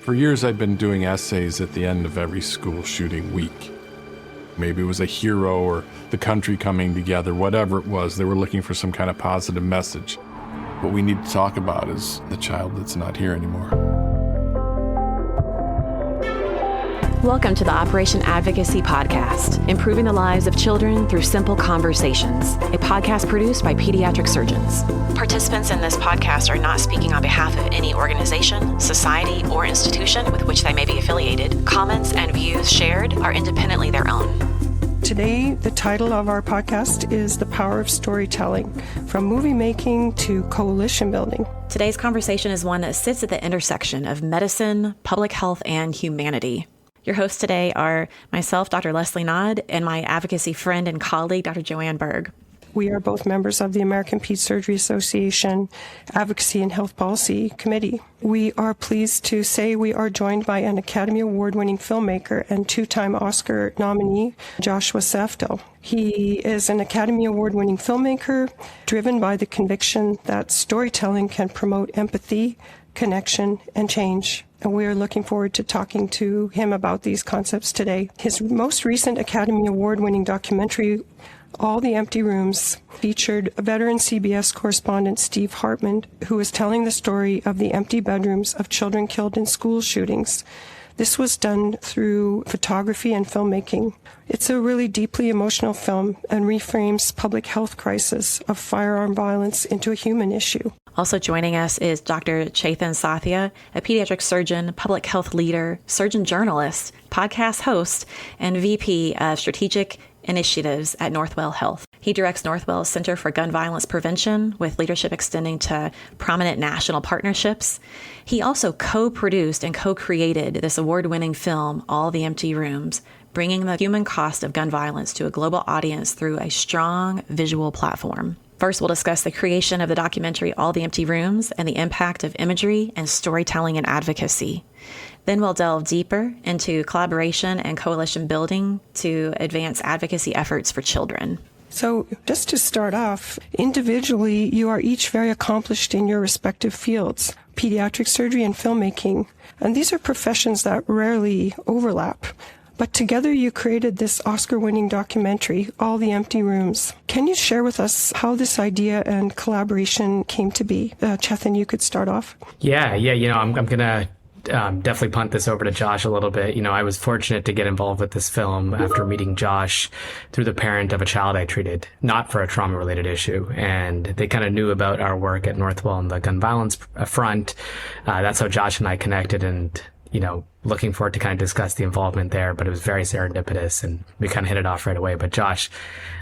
For years, I'd been doing essays at the end of every school shooting week. Maybe it was a hero or the country coming together, whatever it was, they were looking for some kind of positive message. What we need to talk about is the child that's not here anymore. Welcome to the Operation Advocacy podcast, improving the lives of children through simple conversations, a podcast produced by pediatric surgeons. Participants in this podcast are not speaking on behalf of any organization, society, or institution with which they may be affiliated. Comments and views shared are independently their own. Today, the title of our podcast is The Power of Storytelling, from movie making to coalition building. Today's conversation is one that sits at the intersection of medicine, public health, and humanity. Your hosts today are myself, Dr. Leslie Nod, and my advocacy friend and colleague, Dr. Joanne Berg. We are both members of the American Pediatric Surgery Association Advocacy and Health Policy Committee. We are pleased to say we are joined by an Academy Award-winning filmmaker and two-time Oscar nominee, Joshua Seftel. He is an Academy Award-winning filmmaker driven by the conviction that storytelling can promote empathy, connection, and change. And we are looking forward to talking to him about these concepts today. His most recent Academy Award-winning documentary, All the Empty Rooms, featured veteran CBS correspondent Steve Hartman, who is telling the story of the empty bedrooms of children killed in school shootings. This was done through photography and filmmaking. It's a really deeply emotional film and reframes public health crisis of firearm violence into a human issue. Also joining us is Dr. Chethan Sathya, a pediatric surgeon, public health leader, surgeon journalist, podcast host, and VP of Strategic Initiatives at Northwell Health. He directs Northwell's Center for Gun Violence Prevention, with leadership extending to prominent national partnerships. He also co-produced and co-created this award-winning film, All the Empty Rooms, bringing the human cost of gun violence to a global audience through a strong visual platform. First, we'll discuss the creation of the documentary All the Empty Rooms and the impact of imagery and storytelling and advocacy. Then we'll delve deeper into collaboration and coalition building to advance advocacy efforts for children. So just to start off, individually, you are each very accomplished in your respective fields, pediatric surgery and filmmaking. And these are professions that rarely overlap. But together you created this Oscar-winning documentary, All the Empty Rooms. Can you share with us how this idea and collaboration came to be? Chethan, you could start off. Yeah. I'm going to definitely punt this over to Josh a little bit. I was fortunate to get involved with this film after meeting Josh through the parent of a child I treated, not for a trauma-related issue. And they kind of knew about our work at Northwell on the gun violence front. That's how Josh and I connected, and looking forward to kind of discuss the involvement there, but it was very serendipitous and we kind of hit it off right away. But Josh,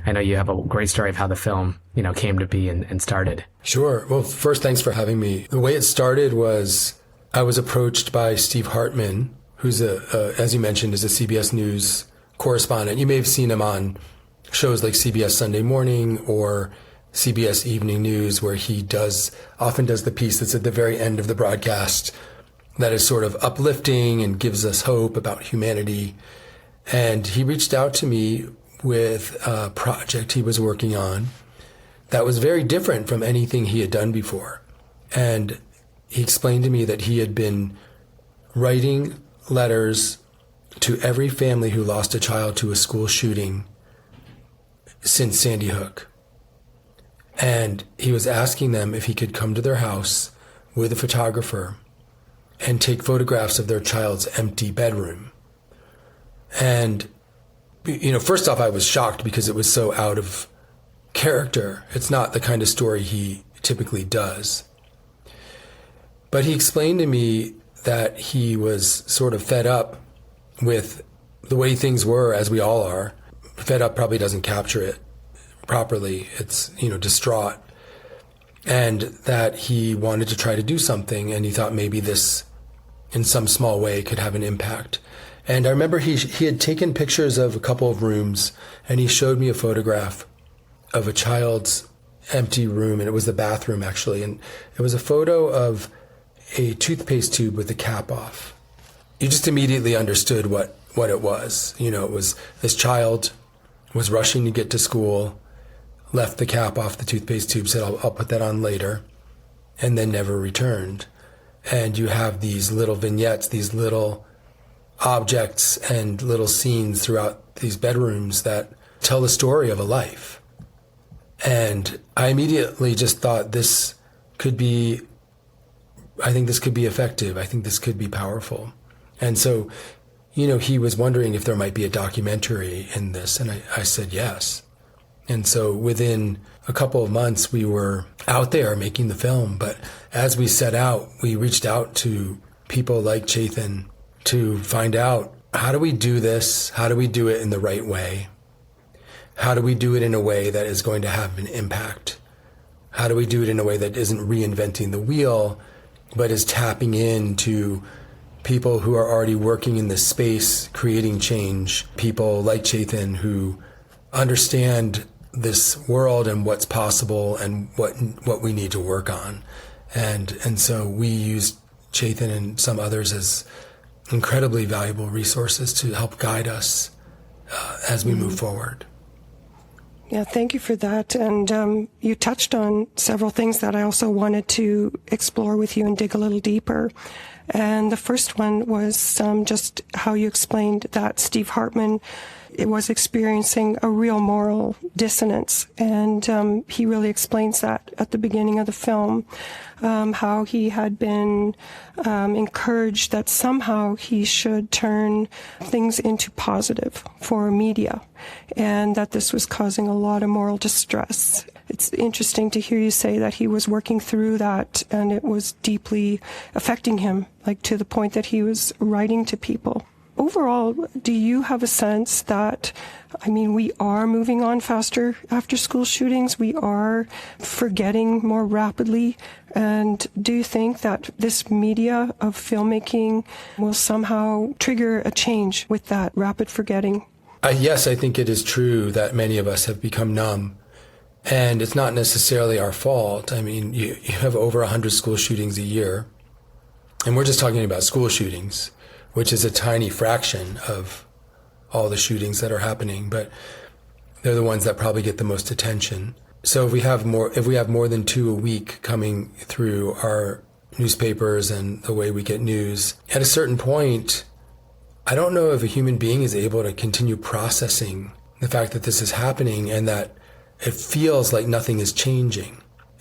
I know you have a great story of how the film, came to be and started. Sure. Well, first, thanks for having me. The way it started was I was approached by Steve Hartman, who's as you mentioned, is a CBS News correspondent. You may have seen him on shows like CBS Sunday Morning or CBS Evening News, where he often does the piece that's at the very end of the broadcast that is sort of uplifting and gives us hope about humanity. And he reached out to me with a project he was working on that was very different from anything he had done before. And he explained to me that he had been writing letters to every family who lost a child to a school shooting since Sandy Hook. And he was asking them if he could come to their house with a photographer and take photographs of their child's empty bedroom. And, first off, I was shocked because it was so out of character. It's not the kind of story he typically does. But he explained to me that he was sort of fed up with the way things were, as we all are. Fed up probably doesn't capture it properly. It's, distraught. And that he wanted to try to do something, and he thought maybe this, in some small way, could have an impact. And I remember he had taken pictures of a couple of rooms, and he showed me a photograph of a child's empty room, and it was the bathroom, actually. And it was a photo of a toothpaste tube with the cap off. You just immediately understood what it was. It was this child was rushing to get to school, left the cap off the toothpaste tube, said, I'll put that on later, and then never returned. and you have these little vignettes, these little objects and little scenes throughout these bedrooms that tell the story of a life. And I immediately just thought I think this could be effective. I think this could be powerful. And so, he was wondering if there might be a documentary in this. And I said yes. And so within a couple of months, we were out there making the film. But as we set out, we reached out to people like Chethan to find out, how do we do this? How do we do it in the right way? How do we do it in a way that is going to have an impact? How do we do it in a way that isn't reinventing the wheel, but is tapping into people who are already working in this space, creating change, people like Chethan who understand this world and what's possible and what we need to work on. And so we used Chethan and some others as incredibly valuable resources to help guide us as we move forward. Yeah, thank you for that. And you touched on several things that I also wanted to explore with you and dig a little deeper. And the first one was just how you explained that Steve Hartman was experiencing a real moral dissonance. And he really explains that at the beginning of the film, how he had been encouraged that somehow he should turn things into positive for media, and that this was causing a lot of moral distress. It's interesting to hear you say that he was working through that and it was deeply affecting him, like to the point that he was writing to people. Overall, do you have a sense that, we are moving on faster after school shootings? We are forgetting more rapidly. And do you think that this media of filmmaking will somehow trigger a change with that rapid forgetting? Yes, I think it is true that many of us have become numb. And it's not necessarily our fault. You have over 100 school shootings a year. And we're just talking about school shootings, which is a tiny fraction of all the shootings that are happening, but they're the ones that probably get the most attention. So if we have more than 2 a week coming through our newspapers and the way we get news, at a certain point, I don't know if a human being is able to continue processing the fact that this is happening and that it feels like nothing is changing.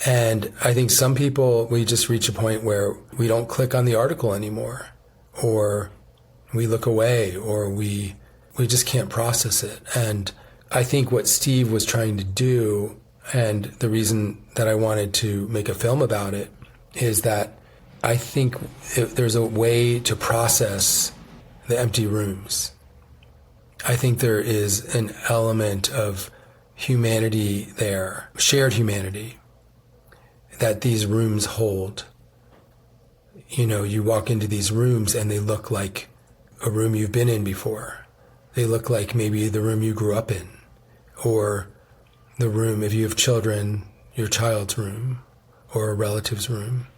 And I think some people, we just reach a point where we don't click on the article anymore, or we look away, or we just can't process it. And I think what Steve was trying to do, and the reason that I wanted to make a film about it, is that I think if there's a way to process the empty rooms. I think there is an element of humanity there, shared humanity, that these rooms hold. You walk into these rooms and they look like a room you've been in before. They look like maybe the room you grew up in, or the room, if you have children, your child's room, or a relative's room.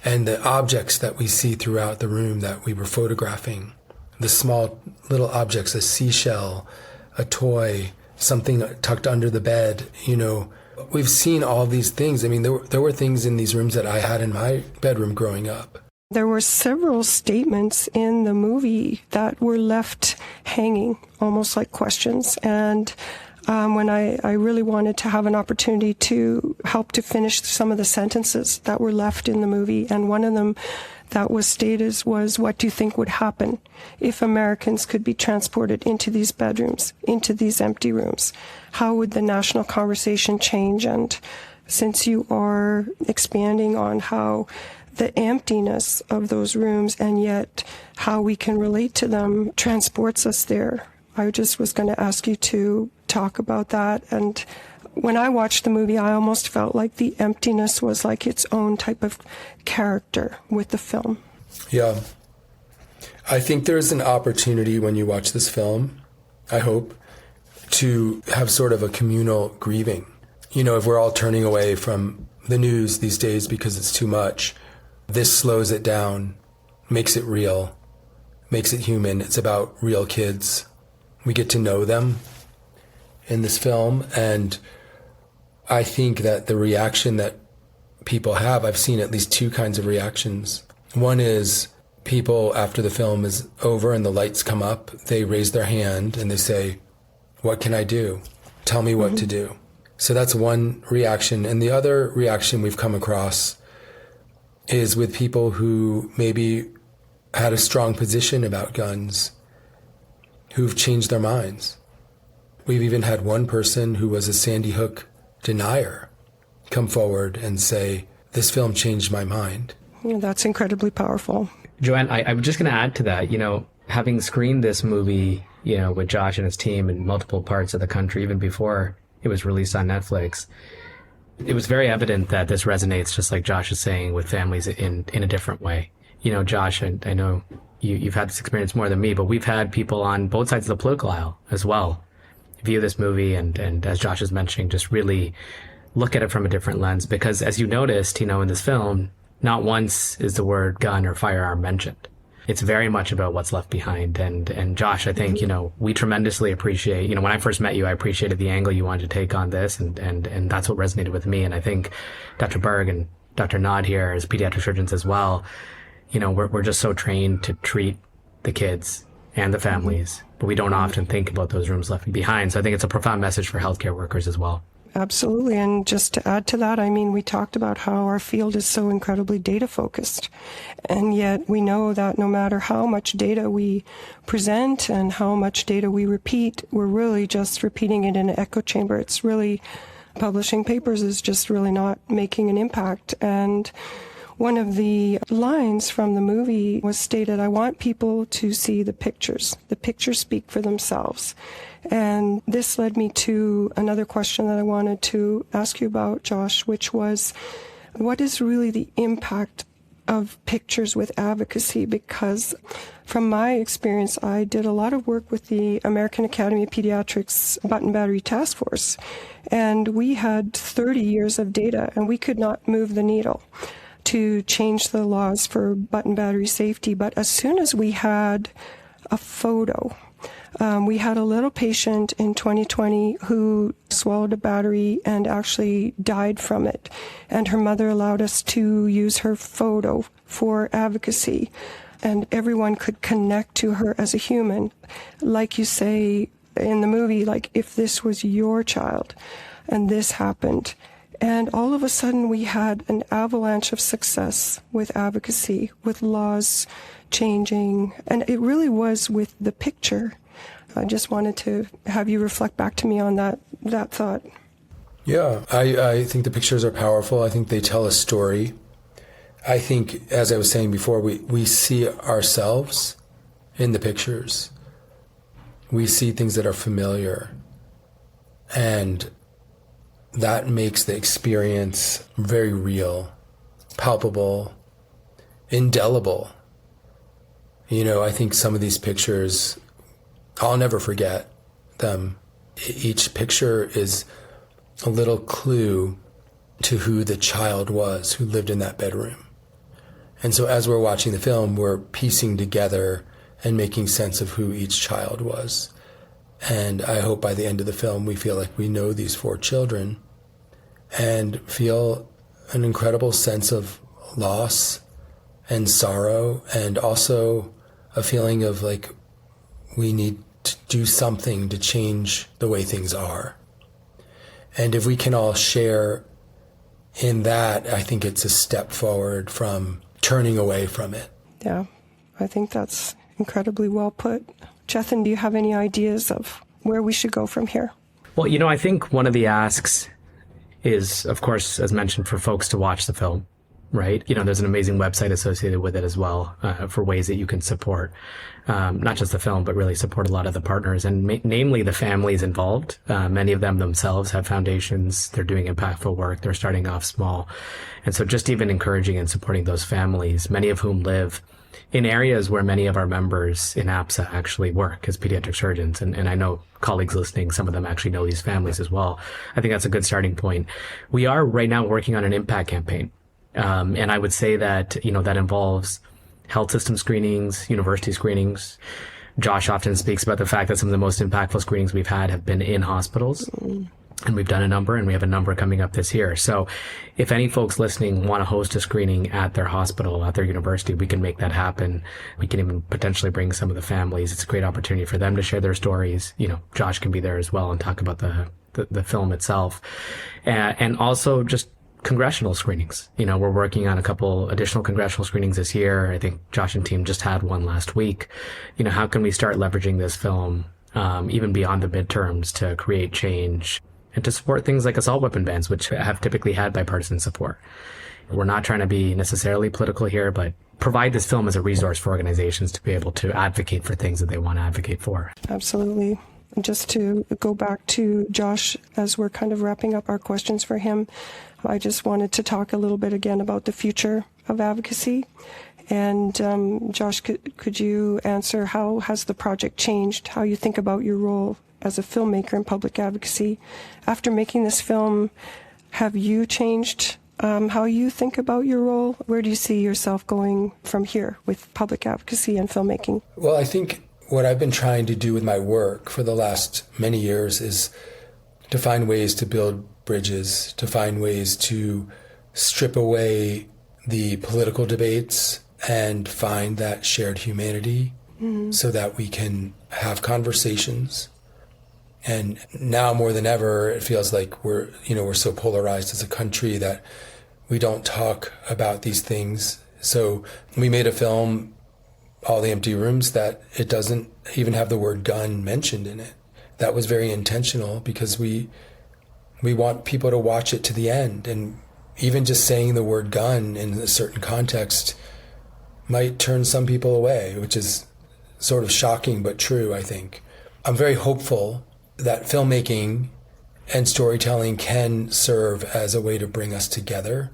And the objects that we see throughout the room that we were photographing, the small little objects, a seashell, a toy, something tucked under the bed, we've seen all these things. There were things in these rooms that I had in my bedroom growing up. There were several statements in the movie that were left hanging, almost like questions. And when I really wanted to have an opportunity to help to finish some of the sentences that were left in the movie, and one of them that was stated was, what do you think would happen if Americans could be transported into these bedrooms, into these empty rooms? How would the national conversation change? And since you are expanding on how the emptiness of those rooms and yet how we can relate to them transports us there, I just was going to ask you to talk about that. And when I watched the movie, I almost felt like the emptiness was like its own type of character with the film. Yeah. I think there's an opportunity when you watch this film, I hope, to have sort of a communal grieving. If we're all turning away from the news these days because it's too much, this slows it down, makes it real, makes it human. It's about real kids. We get to know them in this film, and I think that the reaction that people have, I've seen at least two kinds of reactions. One is people, after the film is over and the lights come up, they raise their hand and they say, "What can I do? Tell me what to do." So that's one reaction. And the other reaction we've come across is with people who maybe had a strong position about guns, who've changed their minds. We've even had one person who was a Sandy Hook denier come forward and say, "This film changed my mind." Yeah, that's incredibly powerful. Joanne, I'm just going to add to that, having screened this movie, with Josh and his team in multiple parts of the country, even before it was released on Netflix, it was very evident that this resonates, just like Josh is saying, with families in a different way. Josh, I know you've had this experience more than me, but we've had people on both sides of the political aisle as well view this movie and as Josh is mentioning, just really look at it from a different lens. Because as you noticed, in this film, not once is the word gun or firearm mentioned. It's very much about what's left behind. And Josh, I think, we tremendously appreciate, when I first met you, I appreciated the angle you wanted to take on this. And that's what resonated with me. And I think Dr. Berg and Dr. Nod here as pediatric surgeons as well, we're just so trained to treat the kids and the families, but we don't often think about those rooms left behind. So I think it's a profound message for healthcare workers as well. Absolutely. And just to add to that, we talked about how our field is so incredibly data focused. And yet we know that no matter how much data we present and how much data we repeat, we're really just repeating it in an echo chamber. It's really, publishing papers is just really not making an impact. And one of the lines from the movie was stated, "I want people to see the pictures. The pictures speak for themselves." And this led me to another question that I wanted to ask you about, Josh, which was, what is really the impact of pictures with advocacy? Because from my experience, I did a lot of work with the American Academy of Pediatrics Button Battery Task Force, and we had 30 years of data, and we could not move the needle to change the laws for button battery safety. But as soon as we had a photo, we had a little patient in 2020 who swallowed a battery and actually died from it. And her mother allowed us to use her photo for advocacy. And everyone could connect to her as a human. Like you say in the movie, like if this was your child and this happened. And all of a sudden we had an avalanche of success with advocacy, with laws changing. And it really was with the picture. I just wanted to have you reflect back to me on that thought. Yeah, I think the pictures are powerful. I think they tell a story. I think, as I was saying before, we see ourselves in the pictures. We see things that are familiar. And that makes the experience very real, palpable, indelible. I think some of these pictures, I'll never forget them. Each picture is a little clue to who the child was who lived in that bedroom. And so as we're watching the film, we're piecing together and making sense of who each child was. And I hope by the end of the film, we feel like we know these 4 children and feel an incredible sense of loss and sorrow, and also a feeling of like we need to do something to change the way things are. And if we can all share in that, I think it's a step forward from turning away from it. Yeah, I think that's incredibly well put. Chethan, do you have any ideas of where we should go from here? Well, I think one of the asks is, of course, as mentioned, for folks to watch the film, right? There's an amazing website associated with it as well for ways that you can support not just the film, but really support a lot of the partners, and namely the families involved. Many of them themselves have foundations. They're doing impactful work. They're starting off small. And so just even encouraging and supporting those families, many of whom live in areas where many of our members in APSA actually work as pediatric surgeons. And I know colleagues listening, some of them actually know these families as well. I think that's a good starting point. We are right now working on an impact campaign. And I would say that, that involves health system screenings, university screenings. Josh often speaks about the fact that some of the most impactful screenings we've had have been in hospitals. And we've done a number, and we have a number coming up this year. So if any folks listening want to host a screening at their hospital, at their university, we can make that happen. We can even potentially bring some of the families. It's a great opportunity for them to share their stories. Josh can be there as well and talk about the film itself. And also just congressional screenings. We're working on a couple additional congressional screenings this year. I think Josh and team just had one last week. How can we start leveraging this film even beyond the midterms to create change and to support things like assault weapon bans, which have typically had bipartisan support? We're not trying to be necessarily political here, but provide this film as a resource for organizations to be able to advocate for things that they want to advocate for. Absolutely. And just to go back to Josh, as we're kind of wrapping up our questions for him, I just wanted to talk a little bit again about the future of advocacy. And Josh, could you answer how has the project changed, how you think about your role as a filmmaker in public advocacy? After making this film, have you changed how you think about your role? Where do you see yourself going from here with public advocacy and filmmaking? Well, I think what I've been trying to do with my work for the last many years is to find ways to build bridges, to find ways to strip away the political debates and find that shared humanity so that we can have conversations. And now more than ever, it feels like we're so polarized as a country that we don't talk about these things. So we made a film, All the Empty Rooms, that it doesn't even have the word gun mentioned in it. That was very intentional because we want people to watch it to the end. And even just saying the word gun in a certain context might turn some people away, which is sort of shocking but true, I think. I'm very hopeful that filmmaking and storytelling can serve as a way to bring us together.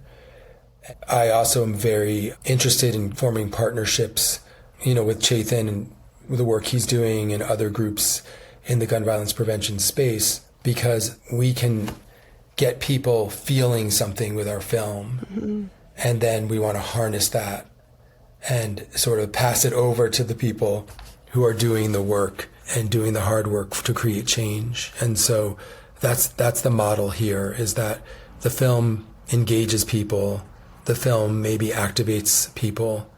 I also am very interested in forming partnerships, with Chethan and with the work he's doing and other groups in the gun violence prevention space, because we can get people feeling something with our film. And then we want to harness that and sort of pass it over to the people who are doing the work and doing the hard work to create change. And so that's the model here, is that the film engages people, the film maybe activates people,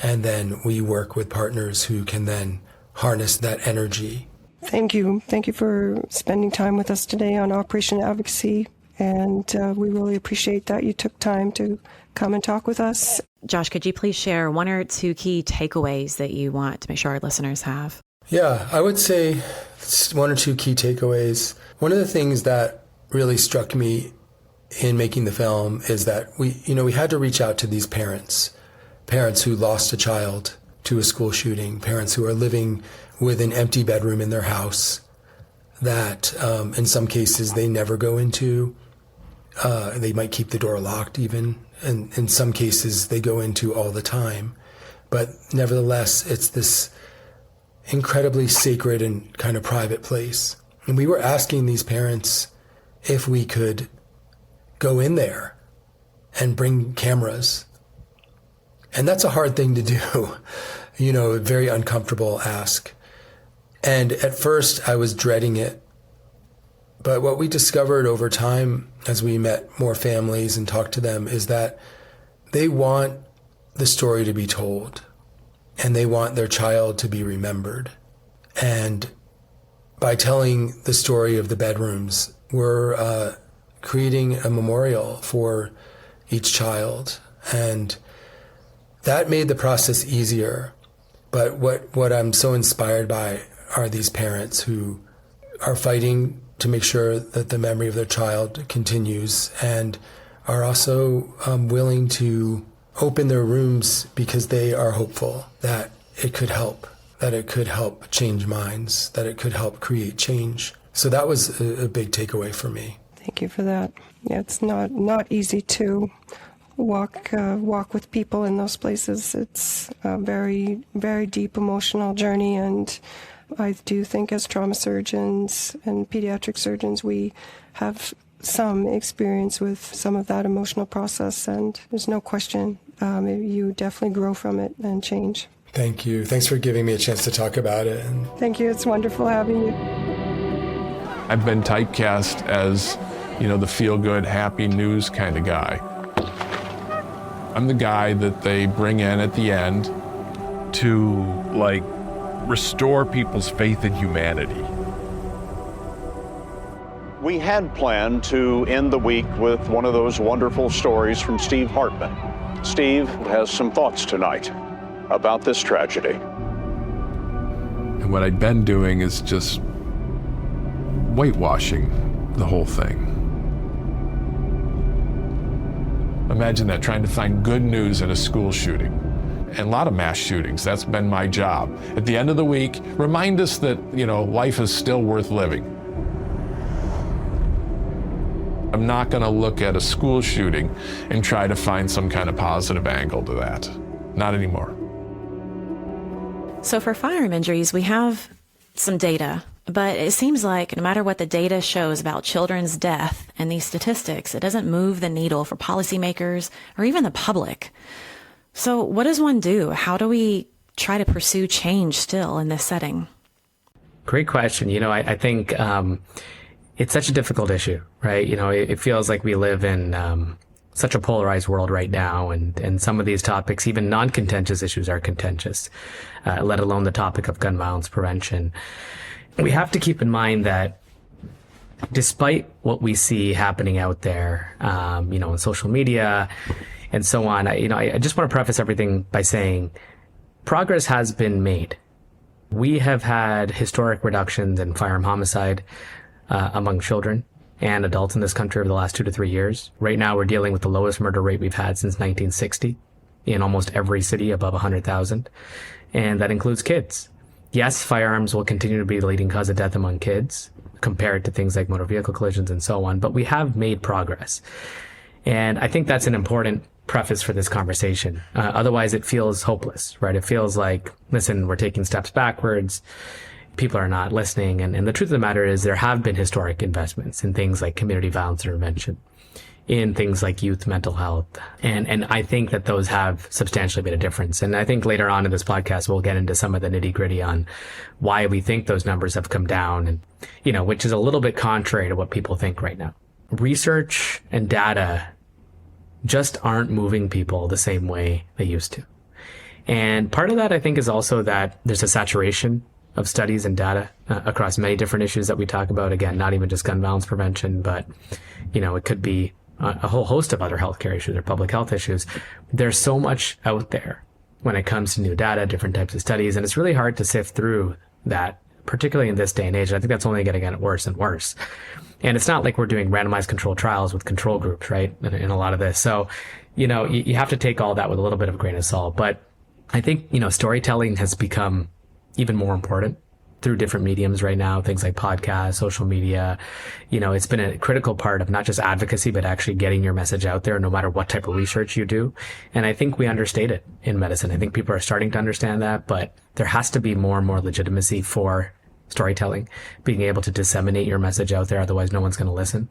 and then we work with partners who can then harness that energy. Thank you. Thank you for spending time with us today on Operation Advocacy. And we really appreciate that you took time to come and talk with us. Josh, could you please share one or two key takeaways that you want to make sure our listeners have? Yeah, I would say one or two key takeaways. One of the things that really struck me in making the film is that we had to reach out to these parents who lost a child to a school shooting, parents who are living with an empty bedroom in their house that in some cases they never go into. They might keep the door locked even, and in some cases they go into all the time. But nevertheless, it's this incredibly sacred and kind of private place. And we were asking these parents if we could go in there and bring cameras. And that's a hard thing to do, a very uncomfortable ask. And at first I was dreading it. But what we discovered over time as we met more families and talked to them is that they want the story to be told, and they want their child to be remembered. And by telling the story of the bedrooms, we're creating a memorial for each child. And that made the process easier. But what I'm so inspired by are these parents who are fighting to make sure that the memory of their child continues, and are also willing to open their rooms because they are hopeful that it could help change minds, that it could help create change. So that was a big takeaway for me. Thank you for that. Yeah, it's not easy to walk with people in those places. It's a very, very deep emotional journey, and I do think as trauma surgeons and pediatric surgeons, we have some experience with some of that emotional process, and there's no question you definitely grow from it and change. Thank you. Thanks for giving me a chance to talk about it. Thank you. It's wonderful having you. I've been typecast as, the feel-good, happy news kind of guy. I'm the guy that they bring in at the end to, restore people's faith in humanity. We had planned to end the week with one of those wonderful stories from Steve Hartman. Steve has some thoughts tonight about this tragedy. And what I'd been doing is just whitewashing the whole thing. Imagine that, trying to find good news in a school shooting. And a lot of mass shootings, that's been my job. At the end of the week, remind us that, life is still worth living. I'm not gonna look at a school shooting and try to find some kind of positive angle to that. Not anymore. So for firearm injuries, we have some data, but it seems like no matter what the data shows about children's death and these statistics, it doesn't move the needle for policymakers or even the public. So what does one do? How do we try to pursue change still in this setting? Great question. I think it's such a difficult issue, right? It feels like we live in such a polarized world right now, and some of these topics, even non-contentious issues, are contentious, let alone the topic of gun violence prevention. We have to keep in mind that despite what we see happening out there, on social media and so on, I just want to preface everything by saying progress has been made. We have had historic reductions in firearm homicide among children and adults in this country over the last 2 to 3 years. Right now, we're dealing with the lowest murder rate we've had since 1960 in almost every city above 100,000, and that includes kids. Yes, firearms will continue to be the leading cause of death among kids compared to things like motor vehicle collisions and so on, but we have made progress. And I think that's an important preface for this conversation. Otherwise, it feels hopeless, right? It feels like, listen, we're taking steps backwards. People are not listening. And the truth of the matter is there have been historic investments in things like community violence intervention, in things like youth mental health. And I think that those have substantially made a difference. And I think later on in this podcast, we'll get into some of the nitty gritty on why we think those numbers have come down, and, which is a little bit contrary to what people think right now. Research and data just aren't moving people the same way they used to. And part of that, I think, is also that there's a saturation of studies and data across many different issues that we talk about. Again, not even just gun violence prevention, but, it could be a whole host of other healthcare issues or public health issues. There's so much out there when it comes to new data, different types of studies, and it's really hard to sift through that, particularly in this day and age. And I think that's only going to get worse and worse. And it's not like we're doing randomized controlled trials with control groups, right, in a lot of this. So, you have to take all that with a little bit of a grain of salt. But I think, storytelling has become even more important through different mediums right now, things like podcasts, social media. It's been a critical part of not just advocacy, but actually getting your message out there, no matter what type of research you do. And I think we understate it in medicine. I think people are starting to understand that, but there has to be more and more legitimacy for storytelling, being able to disseminate your message out there. Otherwise, no one's going to listen.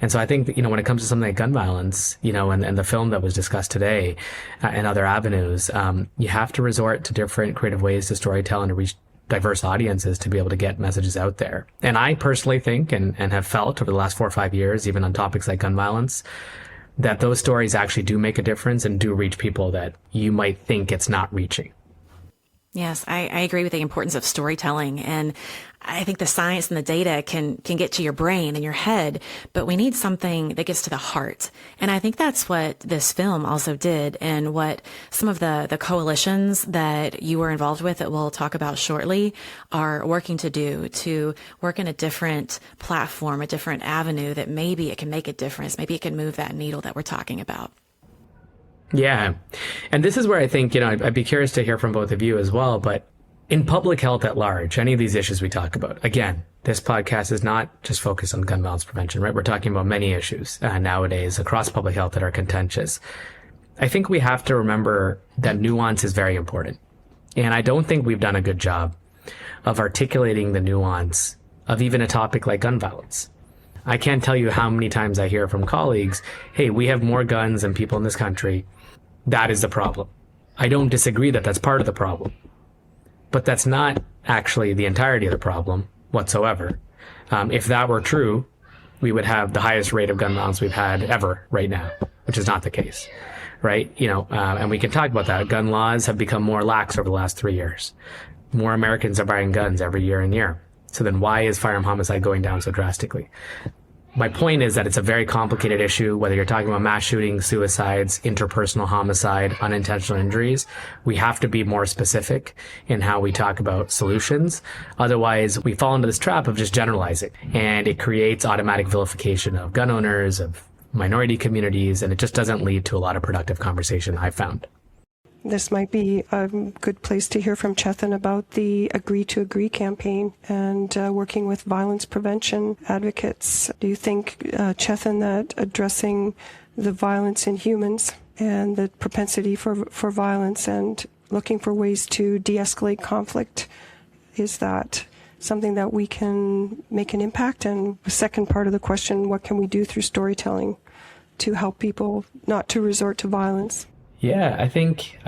And so I think that, when it comes to something like gun violence, and the film that was discussed today and other avenues, you have to resort to different creative ways to storytell and to reach diverse audiences to be able to get messages out there. And I personally think and have felt over the last 4 or 5 years, even on topics like gun violence, that those stories actually do make a difference and do reach people that you might think it's not reaching. Yes, I agree with the importance of storytelling. And I think the science and the data can get to your brain and your head, but we need something that gets to the heart. And I think that's what this film also did, and what some of the coalitions that you were involved with that we'll talk about shortly are working to do, to work in a different platform, a different avenue that maybe it can make a difference. Maybe it can move that needle that we're talking about. Yeah. And this is where I think, I'd be curious to hear from both of you as well. But in public health at large, any of these issues we talk about, again, this podcast is not just focused on gun violence prevention, right? We're talking about many issues nowadays across public health that are contentious. I think we have to remember that nuance is very important. And I don't think we've done a good job of articulating the nuance of even a topic like gun violence. I can't tell you how many times I hear from colleagues, hey, we have more guns than people in this country. That is the problem. I don't disagree that that's part of the problem, but that's not actually the entirety of the problem whatsoever. If that were true, we would have the highest rate of gun violence we've had ever right now, which is not the case, right? And we can talk about that. Gun laws have become more lax over the last 3 years. More Americans are buying guns every year and year. So then why is firearm homicide going down so drastically? My point is that it's a very complicated issue, whether you're talking about mass shootings, suicides, interpersonal homicide, unintentional injuries. We have to be more specific in how we talk about solutions. Otherwise, we fall into this trap of just generalizing, and it creates automatic vilification of gun owners, of minority communities, and it just doesn't lead to a lot of productive conversation, I've found. This might be a good place to hear from Chethan about the Agree to Agree campaign and working with violence prevention advocates. Do you think, Chethan, that addressing the violence in humans and the propensity for violence and looking for ways to de-escalate conflict, is that something that we can make an impact? And the second part of the question, what can we do through storytelling to help people not to resort to violence? Yeah, I think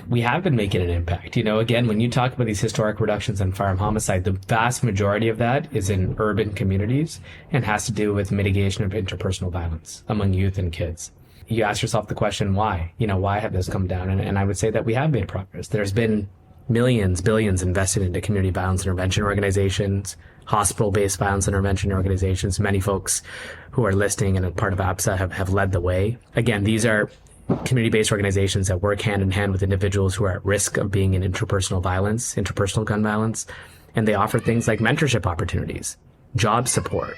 we have been making an impact. Again, when you talk about these historic reductions in firearm homicide, the vast majority of that is in urban communities and has to do with mitigation of interpersonal violence among youth and kids. You ask yourself the question, why? Why have this come down? And I would say that we have made progress. There's been millions, billions invested into community violence intervention organizations, hospital-based violence intervention organizations. Many folks who are listening and a part of APSA have led the way. Again, these are community-based organizations that work hand in hand with individuals who are at risk of being in interpersonal violence, interpersonal gun violence, and they offer things like mentorship opportunities, job support,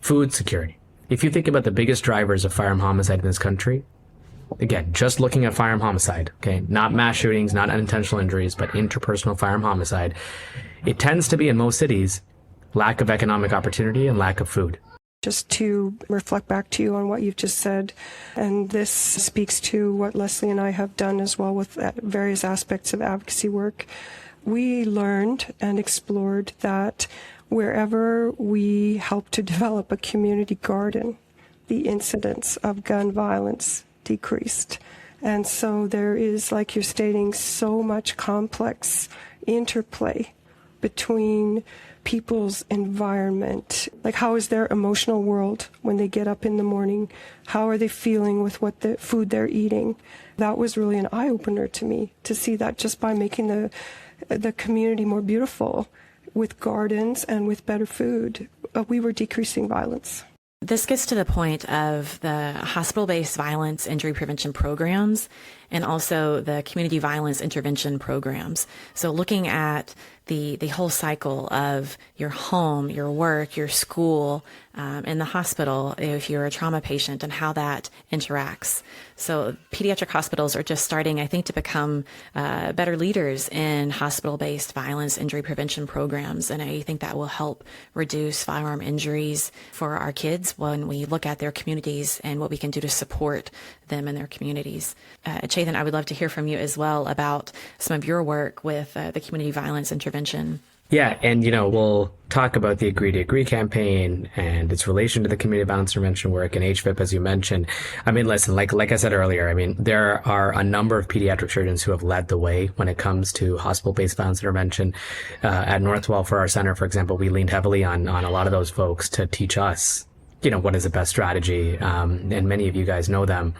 food security. If you think about the biggest drivers of firearm homicide in this country, again, just looking at firearm homicide, okay, not mass shootings, not unintentional injuries, but interpersonal firearm homicide, it tends to be in most cities lack of economic opportunity and lack of food. Just to reflect back to you on what you've just said, and this speaks to what Leslie and I have done as well with various aspects of advocacy work. We learned and explored that wherever we help to develop a community garden, the incidence of gun violence decreased. And so there is, like you're stating, so much complex interplay between people's environment. Like, how is their emotional world when they get up in the morning? How are they feeling with what the food they're eating? That was really an eye-opener to me, to see that just by making the community more beautiful with gardens and with better food, we were decreasing violence. This gets to the point of the hospital-based violence injury prevention programs and also the community violence intervention programs. So looking at the whole cycle of your home, your work, your school, in the hospital, if you're a trauma patient, and how that interacts. So pediatric hospitals are just starting, I think, to become better leaders in hospital-based violence injury prevention programs. And I think that will help reduce firearm injuries for our kids when we look at their communities and what we can do to support them in their communities. Chethan, I would love to hear from you as well about some of your work with the community violence intervention. Yeah, and we'll talk about the Agree to Agree campaign and its relation to the community violence intervention work and HVIP, as you mentioned. I mean, listen, like I said earlier, I mean, there are a number of pediatric surgeons who have led the way when it comes to hospital-based violence intervention. At Northwell, for our center, for example, we leaned heavily on a lot of those folks to teach us, what is the best strategy, and many of you guys know them.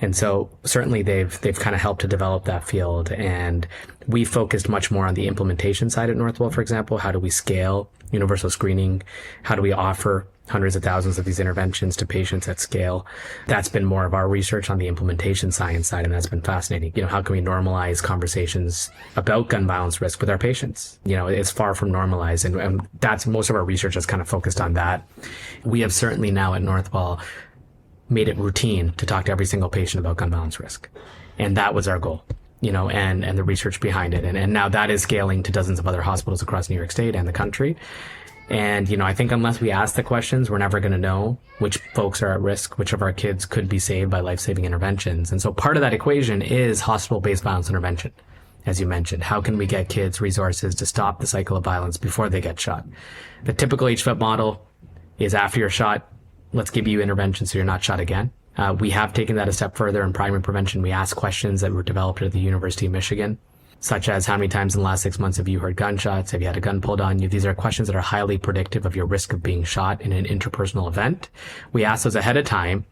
And so certainly they've kind of helped to develop that field. And we focused much more on the implementation side at Northwell, for example. How do we scale universal screening? How do we offer hundreds of thousands of these interventions to patients at scale? That's been more of our research on the implementation science side, and that's been fascinating. How can we normalize conversations about gun violence risk with our patients? It's far from normalized, and that's most of our research is kind of focused on that. We have certainly now at Northwell made it routine to talk to every single patient about gun violence risk. And that was our goal, and the research behind it. And now that is scaling to dozens of other hospitals across New York State and the country. And, I think unless we ask the questions, we're never going to know which folks are at risk, which of our kids could be saved by life-saving interventions. And so part of that equation is hospital-based violence intervention. As you mentioned, how can we get kids resources to stop the cycle of violence before they get shot? The typical HVIP model is after you're shot, let's give you intervention so you're not shot again. We have taken that a step further in primary prevention. We ask questions that were developed at the University of Michigan such as how many times in the last 6 months have you heard gunshots? Have you had a gun pulled on you? These are questions that are highly predictive of your risk of being shot in an interpersonal event. We ask those ahead of time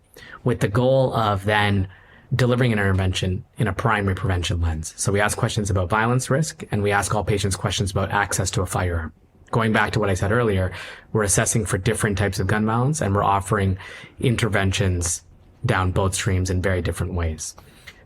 with the goal of then delivering an intervention in a primary prevention lens. So we ask questions about violence risk, and we ask all patients questions about access to a firearm. Going back to what I said earlier, we're assessing for different types of gun violence, and we're offering interventions down both streams in very different ways.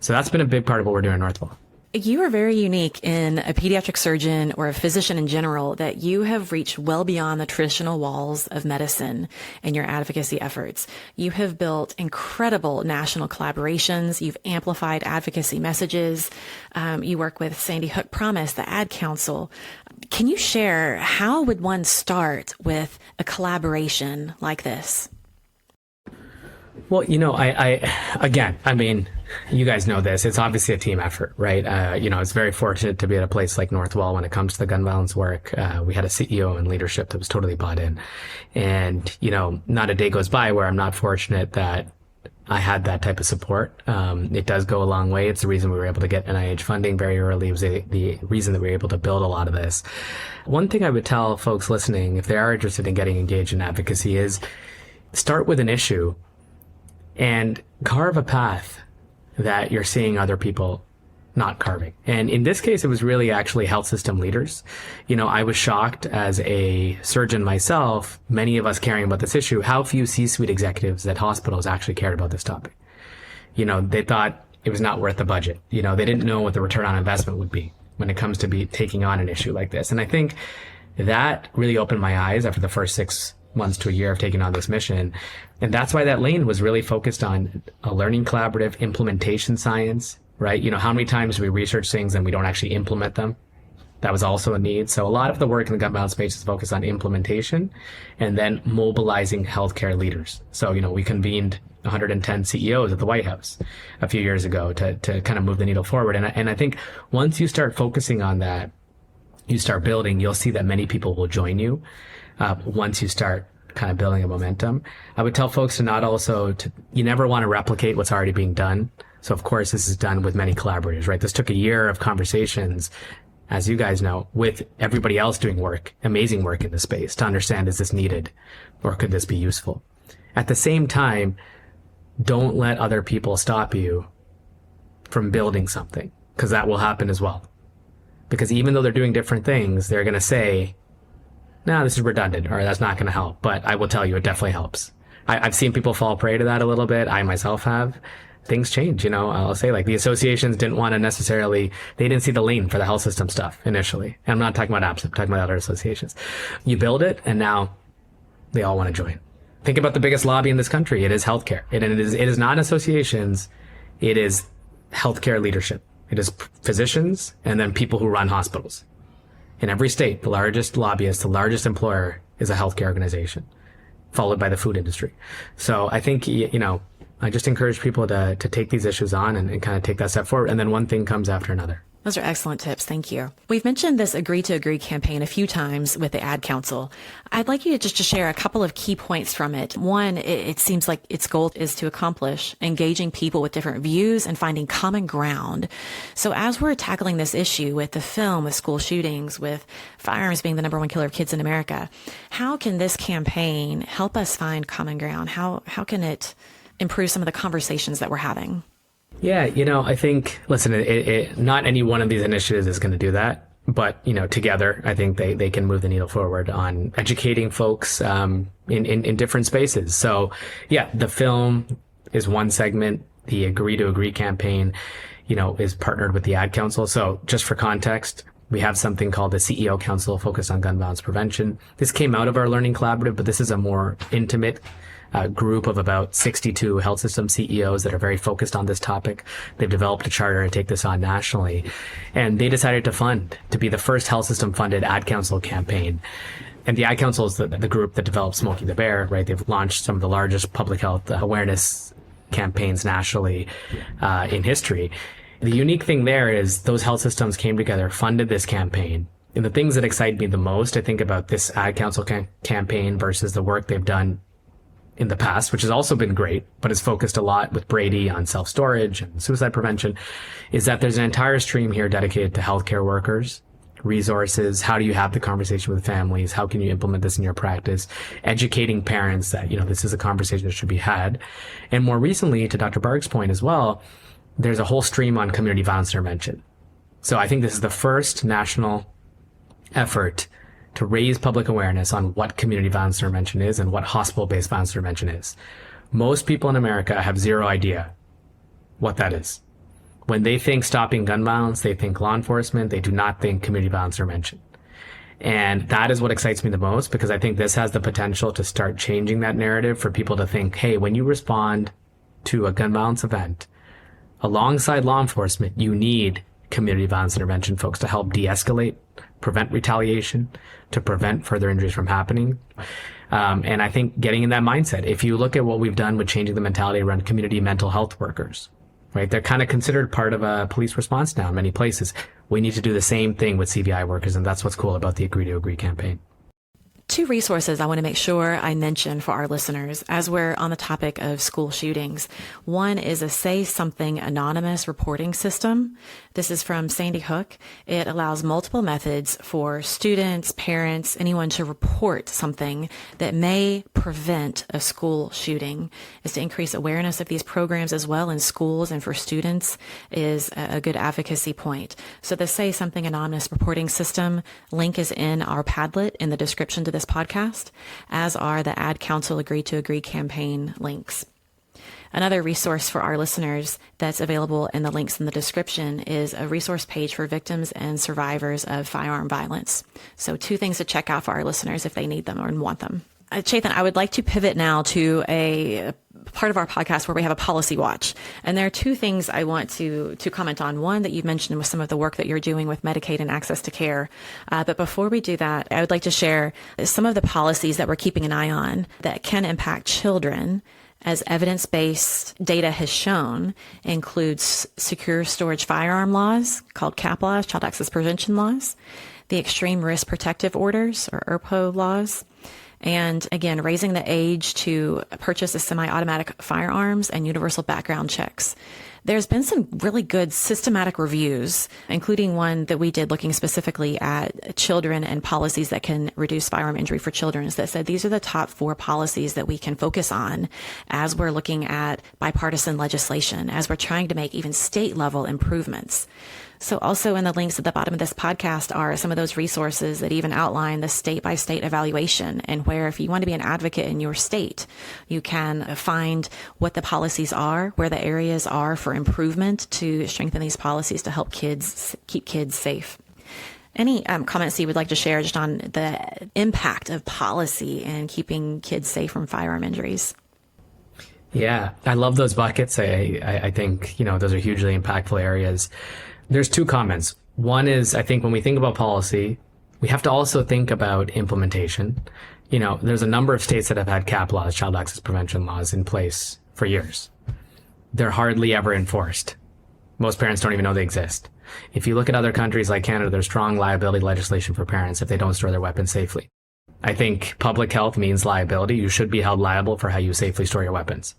So that's been a big part of what we're doing in Northwell. You are very unique in a pediatric surgeon or a physician in general that you have reached well beyond the traditional walls of medicine in your advocacy efforts. You have built incredible national collaborations. You've amplified advocacy messages. You work with Sandy Hook Promise, the Ad Council. Can you share how would one start with a collaboration like this? Well, I mean, you guys know this. It's obviously a team effort, right? It's very fortunate to be at a place like Northwell when it comes to the gun violence work. We had a CEO and leadership that was totally bought in. And, not a day goes by where I'm not fortunate that I had that type of support. It does go a long way. It's the reason we were able to get NIH funding very early. It was the reason that we were able to build a lot of this. One thing I would tell folks listening, if they are interested in getting engaged in advocacy, is start with an issue and carve a path that you're seeing other people not carving. And in this case, it was really actually health system leaders. I was shocked as a surgeon myself, many of us caring about this issue, how few C-suite executives at hospitals actually cared about this topic. They thought it was not worth the budget. They didn't know what the return on investment would be when it comes to taking on an issue like this. And I think that really opened my eyes after the first 6 months to a year of taking on this mission. And that's why that lane was really focused on a learning collaborative implementation science, right? How many times do we research things and we don't actually implement them? That was also a need. So a lot of the work in the gun violence space is focused on implementation and then mobilizing healthcare leaders. So, we convened 110 CEOs at the White House a few years ago to kind of move the needle forward. And I think once you start focusing on that, you start building, you'll see that many people will join you. Once you start kind of building a momentum, I would tell folks you never want to replicate what's already being done. So of course, this is done with many collaborators, right? This took a year of conversations, as you guys know, with everybody else doing amazing work in the space to understand, is this needed or could this be useful? At the same time, don't let other people stop you from building something, because that will happen as well. Because even though they're doing different things, they're going to say, no, this is redundant, or that's not going to help. But I will tell you, it definitely helps. I've seen people fall prey to that a little bit. I myself have. Things change, I'll say, like, the associations didn't want to necessarily, they didn't see the lane for the health system stuff initially. And I'm not talking about APSA, I'm talking about other associations. You build it, and now they all want to join. Think about the biggest lobby in this country. It is healthcare. It is not associations. It is healthcare leadership. It is physicians and then people who run hospitals. In every state, the largest lobbyist, the largest employer is a healthcare organization, followed by the food industry. So I think, I just encourage people to take these issues on and kind of take that step forward. And then one thing comes after another. Those are excellent tips. Thank you. We've mentioned this Agree to Agree campaign a few times with the Ad Council. I'd like you to share a couple of key points from it. One, it seems like its goal is to accomplish engaging people with different views and finding common ground. So as we're tackling this issue with the film, with school shootings, with firearms being the #1 killer of kids in America, how can this campaign help us find common ground? How can it improve some of the conversations that we're having? Yeah, I think, listen, not any one of these initiatives is going to do that. But, together, I think they can move the needle forward on educating folks in different spaces. So, yeah, the film is one segment. The Agree to Agree campaign, is partnered with the Ad Council. So just for context, we have something called the CEO Council focused on gun violence prevention. This came out of our Learning Collaborative, but this is a more intimate group of about 62 health system CEOs that are very focused on this topic. They've developed a charter to take this on nationally. And they decided to be the first health system funded Ad Council campaign. And the Ad Council is the group that developed Smokey the Bear, right? They've launched some of the largest public health awareness campaigns nationally in history. The unique thing there is those health systems came together, funded this campaign. And the things that excite me the most, I think, about this Ad Council campaign versus the work they've done in the past, which has also been great, but is focused a lot with Brady on self-storage and suicide prevention, is that there's an entire stream here dedicated to healthcare workers, resources. How do you have the conversation with families? How can you implement this in your practice? Educating parents that, this is a conversation that should be had. And more recently, to Dr. Barg's point as well, there's a whole stream on community violence intervention. So I think this is the first national effort to raise public awareness on what community violence intervention is and what hospital-based violence intervention is. Most people in America have zero idea what that is. When they think stopping gun violence, they think law enforcement. They do not think community violence intervention. And that is what excites me the most, because I think this has the potential to start changing that narrative for people to think, hey, when you respond to a gun violence event, alongside law enforcement, you need community violence intervention folks to help de-escalate, prevent retaliation, to prevent further injuries from happening. And I think getting in that mindset, if you look at what we've done with changing the mentality around community mental health workers, right? They're kind of considered part of a police response now in many places. We need to do the same thing with CVI workers, and that's what's cool about the Agree to Agree campaign. Two resources I want to make sure I mention for our listeners as we're on the topic of school shootings. One is a Say Something Anonymous reporting system. This is from Sandy Hook. It allows multiple methods for students, parents, anyone to report something that may prevent a school shooting. Is to increase awareness of these programs as well in schools and for students is a good advocacy point. So the Say Something Anonymous reporting system link is in our Padlet in the description to this podcast, as are the Ad Council Agree to Agree campaign links. Another resource for our listeners that's available in the links in the description is a resource page for victims and survivors of firearm violence. So 2 things to check out for our listeners if they need them or want them. Chethan, I would like to pivot now to a part of our podcast where we have a policy watch. And there are 2 things I want to comment on. One that you mentioned was some of the work that you're doing with Medicaid and access to care. But before we do that, I would like to share some of the policies that we're keeping an eye on that can impact children, as evidence-based data has shown, includes secure storage firearm laws, called CAP laws, Child Access Prevention laws, the Extreme Risk Protective Orders, or ERPO laws, and again, raising the age to purchase a semi-automatic firearms and universal background checks. There's been some really good systematic reviews, including one that we did looking specifically at children and policies that can reduce firearm injury for children, that said these are the top 4 policies that we can focus on as we're looking at bipartisan legislation, as we're trying to make even state level improvements. So also in the links at the bottom of this podcast are some of those resources that even outline the state-by-state evaluation, and where if you want to be an advocate in your state, you can find what the policies are, where the areas are for improvement to strengthen these policies to help keep kids safe. Any comments you would like to share just on the impact of policy in keeping kids safe from firearm injuries? Yeah, I love those buckets. I think, those are hugely impactful areas. There's 2 comments. One is, I think when we think about policy, we have to also think about implementation. There's a number of states that have had CAP laws, child access prevention laws, in place for years. They're hardly ever enforced. Most parents don't even know they exist. If you look at other countries like Canada, there's strong liability legislation for parents if they don't store their weapons safely. I think public health means liability. You should be held liable for how you safely store your weapons.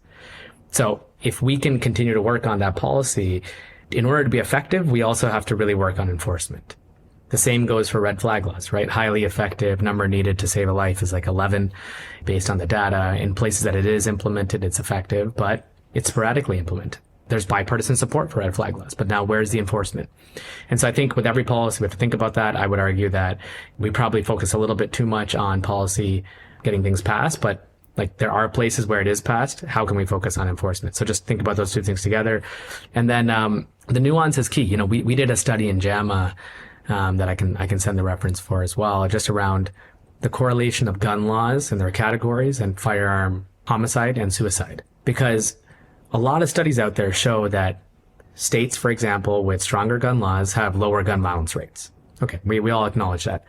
So if we can continue to work on that policy, in order to be effective, we also have to really work on enforcement. The same goes for red flag laws, right? Highly effective, number needed to save a life is like 11 based on the data. In places that it is implemented, it's effective, but it's sporadically implemented. There's bipartisan support for red flag laws, but now where's the enforcement? And so I think with every policy, we have to think about that. I would argue that we probably focus a little bit too much on policy getting things passed, but there are places where it is passed. How can we focus on enforcement? So just think about those 2 things together. And then the nuance is key. We did a study in JAMA that I can send the reference for as well, just around the correlation of gun laws and their categories and firearm homicide and suicide. Because a lot of studies out there show that states, for example, with stronger gun laws have lower gun violence rates. Okay, we all acknowledge that.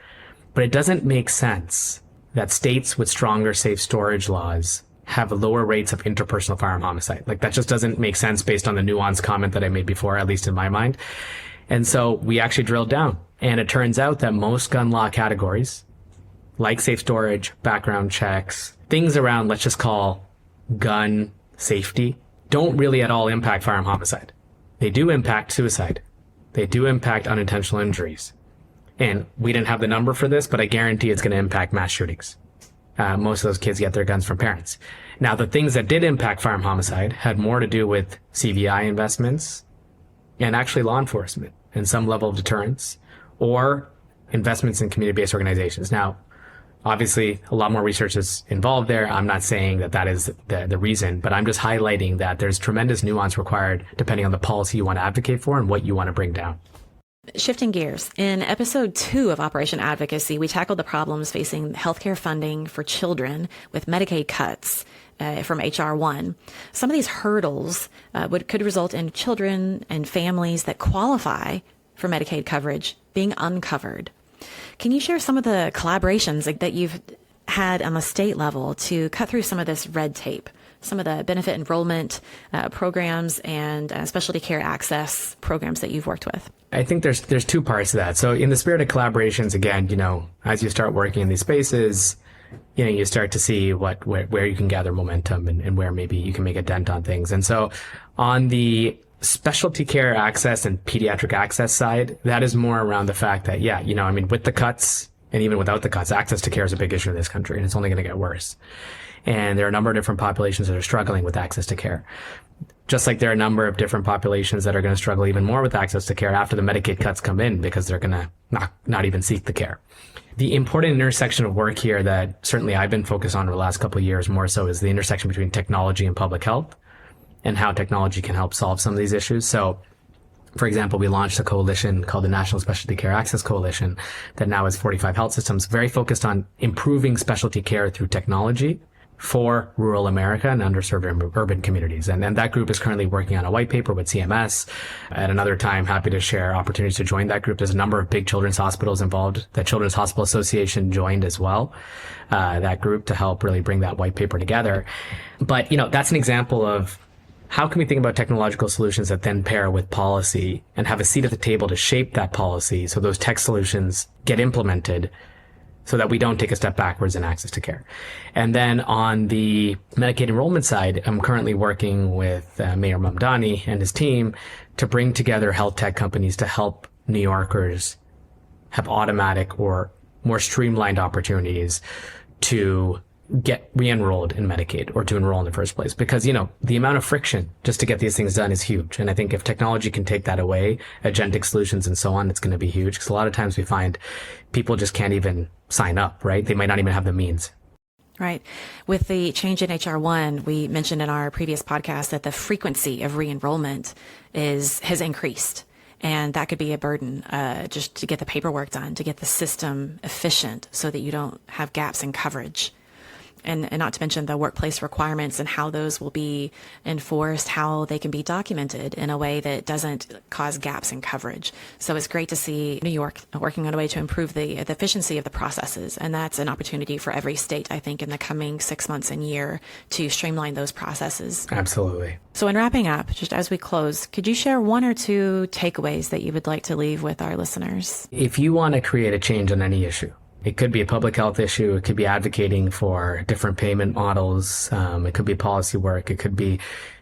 But it doesn't make sense that states with stronger safe storage laws have lower rates of interpersonal firearm homicide. That just doesn't make sense based on the nuanced comment that I made before, at least in my mind. And so we actually drilled down, and it turns out that most gun law categories, like safe storage, background checks, things around, let's just call gun safety don't really at all impact firearm homicide. They do impact suicide. They do impact unintentional injuries. And we didn't have the number for this, but I guarantee it's going to impact mass shootings. Most of those kids get their guns from parents. Now, the things that did impact firearm homicide had more to do with CVI investments and actually law enforcement and some level of deterrence or investments in community-based organizations. Now, obviously, a lot more research is involved there. I'm not saying that that is the reason, but I'm just highlighting that there's tremendous nuance required depending on the policy you want to advocate for and what you want to bring down. Shifting gears, in episode 2 of Operation Advocacy, we tackled the problems facing healthcare funding for children with Medicaid cuts from H.R. 1. Some of these hurdles could result in children and families that qualify for Medicaid coverage being uncovered. Can you share some of the collaborations that you've had on the state level to cut through some of this red tape, some of the benefit enrollment programs and specialty care access programs that you've worked with? I think there's two parts to that. So in the spirit of collaborations, again, as you start working in these spaces, you start to see where you can gather momentum and where maybe you can make a dent on things. And so on the specialty care access and pediatric access side, that is more around the fact that, with the cuts and even without the cuts, access to care is a big issue in this country, and it's only going to get worse. And there are a number of different populations that are struggling with access to care. Just like there are a number of different populations that are going to struggle even more with access to care after the Medicaid cuts come in because they're going to not even seek the care. The important intersection of work here that certainly I've been focused on over the last couple of years more so is the intersection between technology and public health and how technology can help solve some of these issues. So, for example, we launched a coalition called the National Specialty Care Access Coalition that now has 45 health systems, very focused on improving specialty care through technology for rural America and underserved urban communities. And that group is currently working on a white paper with CMS. At another time, happy to share opportunities to join that group. There's a number of big children's hospitals involved. The Children's Hospital Association joined as well, that group to help really bring that white paper together. But, that's an example of how can we think about technological solutions that then pair with policy and have a seat at the table to shape that policy so those tech solutions get implemented so that we don't take a step backwards in access to care. And then on the Medicaid enrollment side, I'm currently working with Mayor Mamdani and his team to bring together health tech companies to help New Yorkers have automatic or more streamlined opportunities to get re-enrolled in Medicaid or to enroll in the first place. Because, the amount of friction just to get these things done is huge. And I think if technology can take that away, agentic solutions and so on, it's going to be huge. Because a lot of times we find people just can't even sign up, right? They might not even have the means. Right. With the change in H.R. 1, we mentioned in our previous podcast that the frequency of re-enrollment has increased. And that could be a burden just to get the paperwork done, to get the system efficient so that you don't have gaps in coverage. And not to mention the workplace requirements and how those will be enforced, how they can be documented in a way that doesn't cause gaps in coverage. So it's great to see New York working on a way to improve the efficiency of the processes. And that's an opportunity for every state, I think, in the coming 6 months and year to streamline those processes. Absolutely. So in wrapping up, just as we close, could you share one or two takeaways that you would like to leave with our listeners? If you want to create a change on any issue, it could be a public health issue. It could be advocating for different payment models. It could be policy work. It could be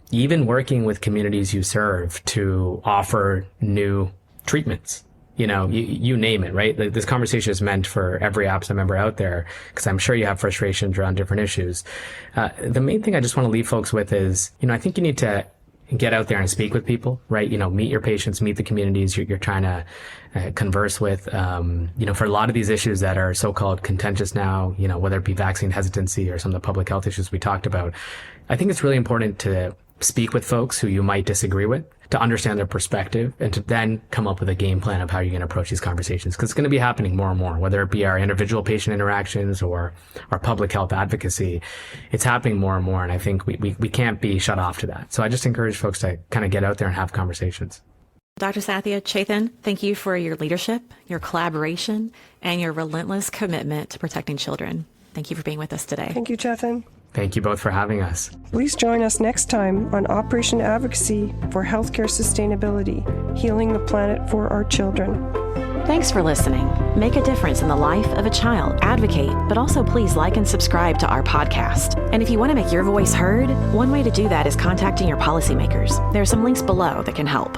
even working with communities you serve to offer new treatments. You name it, right? This conversation is meant for every APSA member out there, because I'm sure you have frustrations around different issues. The main thing I just want to leave folks with is, I think you need to get out there and speak with people, right? Meet your patients, meet the communities you're trying to converse with. For a lot of these issues that are so-called contentious now, whether it be vaccine hesitancy or some of the public health issues we talked about, I think it's really important to speak with folks who you might disagree with, to understand their perspective, and to then come up with a game plan of how you're going to approach these conversations. Because it's going to be happening more and more, whether it be our individual patient interactions or our public health advocacy. It's happening more and more, and I think we can't be shut off to that. So I just encourage folks to kind of get out there and have conversations. Dr. Sathya, Chethan, thank you for your leadership, your collaboration, and your relentless commitment to protecting children. Thank you for being with us today. Thank you, Chethan. Thank you both for having us. Please join us next time on Operation Advocacy for Healthcare Sustainability, Healing the Planet for Our Children. Thanks for listening. Make a difference in the life of a child. Advocate, but also please like and subscribe to our podcast. And if you want to make your voice heard, one way to do that is contacting your policymakers. There are some links below that can help.